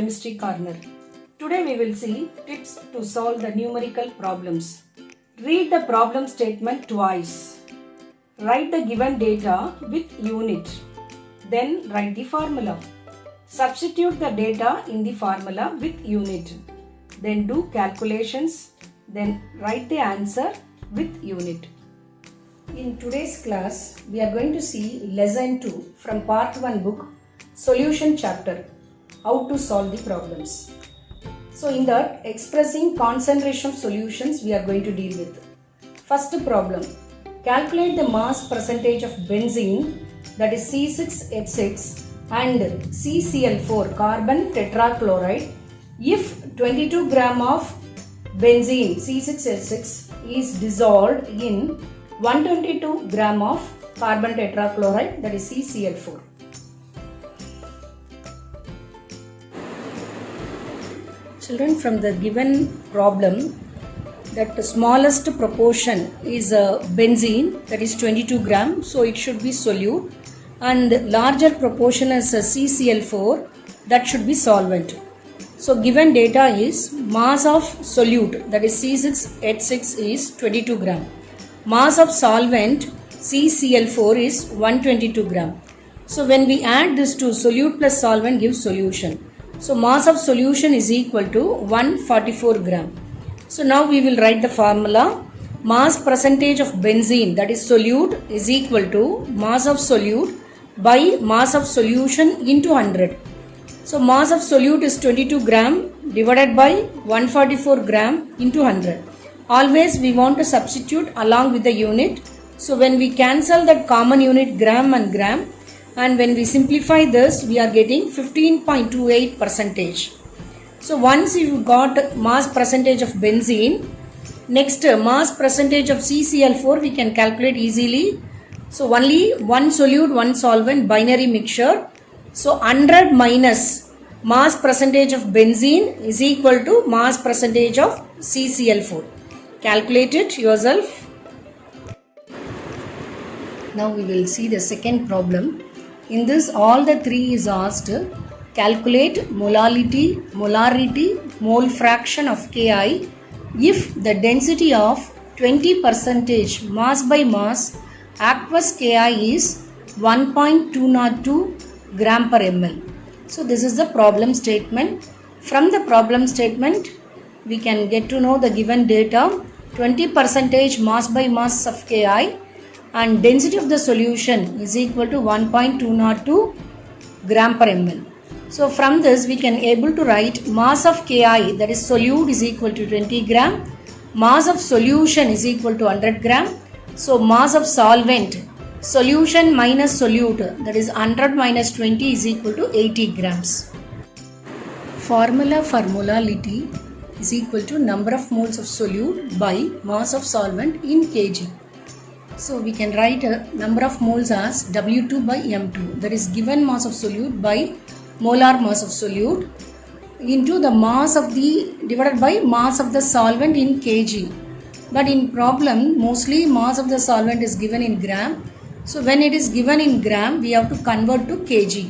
Chemistry Corner. Today we will see tips to solve the numerical problems. Read the problem statement twice. Write the given data with unit. Then write the formula. Substitute the data in the formula with unit. Then do calculations. Then write the answer with unit. In today's class, we are going to see lesson 2 from part 1 book, solution chapter, how to solve the problems. So in that, expressing concentration of solutions we are going to deal with. First problem, calculate the mass percentage of benzene, that is C6H6 and CCl4 carbon tetrachloride if 22 gram of benzene C6H6 is dissolved in 122 gram of carbon tetrachloride, that is CCl4. Children, from the given problem, that the smallest proportion is benzene, that is 22 gram, so it should be solute, and larger proportion is CCl4, that should be solvent. So given data is mass of solute, that is C6H6 is 22 gram. Mass of solvent CCl4 is 122 gram. So when we add this to solute plus solvent gives solution. So mass of solution is equal to 144 gram. So now we will write the formula. Mass percentage of benzene, that is solute, is equal to mass of solute by mass of solution into 100. So mass of solute is 22 gram divided by 144 gram into 100. Always we want to substitute along with the unit. So when we cancel that common unit gram and gram, and when we simplify this, we are getting 15.28 percentage. So once you got mass percentage of benzene, next mass percentage of CCl4 we can calculate easily. So only one solute, one solvent, binary mixture. So 100 minus mass percentage of benzene is equal to mass percentage of CCl4. Calculate it yourself. Now we will see the second problem. In this, all the three is asked. Calculate molarity, mole fraction of Ki if the density of 20% mass by mass aqueous Ki is 1.202 gram per ml. So this is the problem statement. From the problem statement, we can get to know the given data. 20% mass by mass of Ki and density of the solution is equal to 1.202 gram per ml. So from this we can able to write mass of Ki, that is solute, is equal to 20 gram. Mass of solution is equal to 100 gram. So mass of solvent, solution minus solute, that is 100 minus 20 is equal to 80 grams. Formula for molality is equal to number of moles of solute by mass of solvent in kg. So we can write a number of moles as W2 by M2, that is given mass of solute by molar mass of solute into the mass of the divided by mass of the solvent in kg. But in problem mostly mass of the solvent is given in gram. So when it is given in gram we have to convert to kg.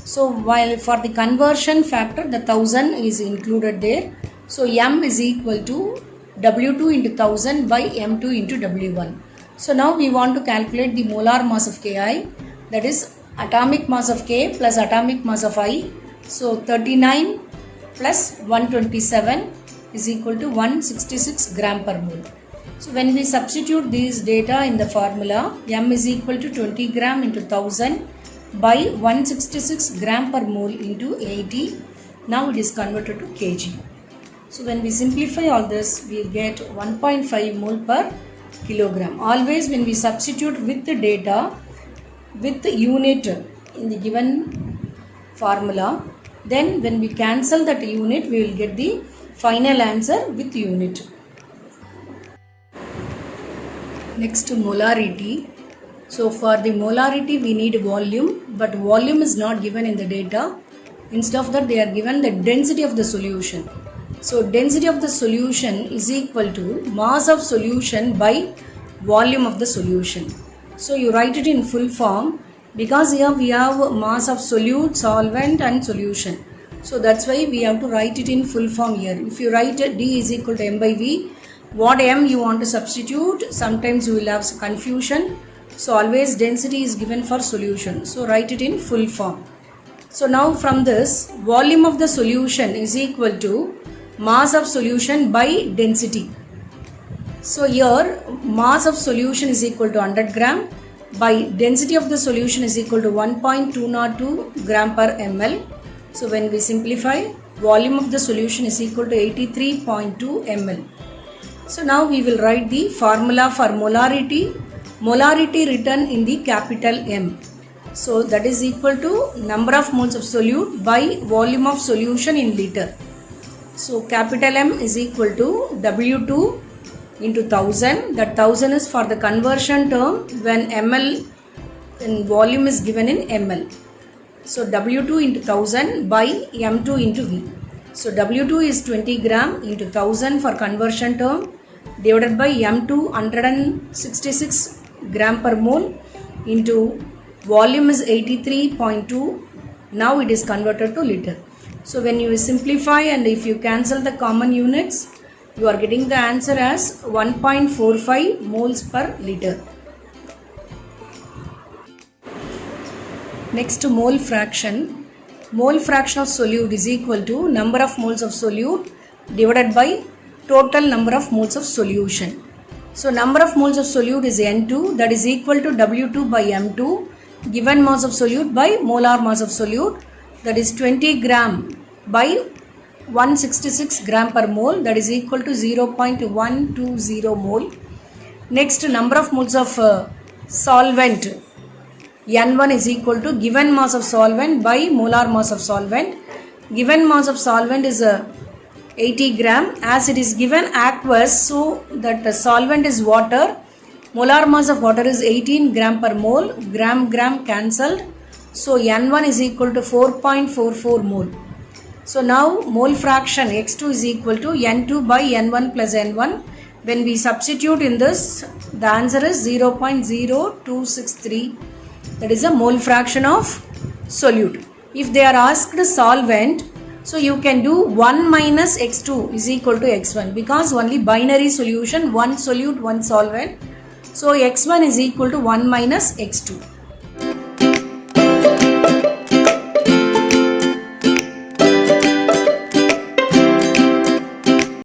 So while for the conversion factor the 1000 is included there. So M is equal to W2 into 1000 by M2 into W1. So now we want to calculate the molar mass of Ki, that is atomic mass of K plus atomic mass of I. So 39 plus 127 is equal to 166 gram per mole. So when we substitute these data in the formula, M is equal to 20 gram into 1000 by 166 gram per mole into 80. Now it is converted to kg. So when we simplify all this, we get 1.5 mole per kilogram. Always when we substitute with the data with the unit in the given formula, then when we cancel that unit we will get the final answer with unit. Next, molarity. So for the molarity we need volume, but volume is not given in the data. Instead of that they are given the density of the solution. So density of the solution is equal to mass of solution by volume of the solution. So you write it in full form because here we have mass of solute, solvent and solution. So that's why we have to write it in full form here. If you write D is equal to M by V, what M you want to substitute, sometimes you will have confusion. So always density is given for solution. So write it in full form. So now from this, volume of the solution is equal to mass of solution by density. So here mass of solution is equal to 100 gram by density of the solution is equal to 1.202 gram per ml. So when we simplify, volume of the solution is equal to 83.2 ml. So now we will write the formula for molarity. Molarity written in the capital M. So that is equal to number of moles of solute by volume of solution in liter. So capital M is equal to W2 into 1000. That 1000 is for the conversion term when ml in volume is given in ml. So W2 into 1000 by M2 into V. So W2 is 20 gram into 1000 for conversion term divided by M2 166 gram per mole into volume is 83.2. Now it is converted to liter. So when you simplify and if you cancel the common units, you are getting the answer as 1.45 moles per liter. Next to mole fraction. Mole fraction of solute is equal to number of moles of solute divided by total number of moles of solution. So number of moles of solute is N2, that is equal to W2 by M2, given mass of solute by molar mass of solute, that is 20 gram by 166 gram per mole, that is equal to 0.120 mole. Next, number of moles of solvent N1 is equal to given mass of solvent by molar mass of solvent. Given mass of solvent is 80 gram, as it is given aqueous, so that the solvent is water. Molar mass of water is 18 gram per mole, gram cancelled. So N1 is equal to 4.44 mole. So now mole fraction X2 is equal to N2 by N1 plus N1. When we substitute in this, the answer is 0.0263. That is a mole fraction of solute. If they are asked solvent, so you can do 1 minus X2 is equal to X1 because only binary solution, one solute, one solvent. So X1 is equal to 1 minus X2.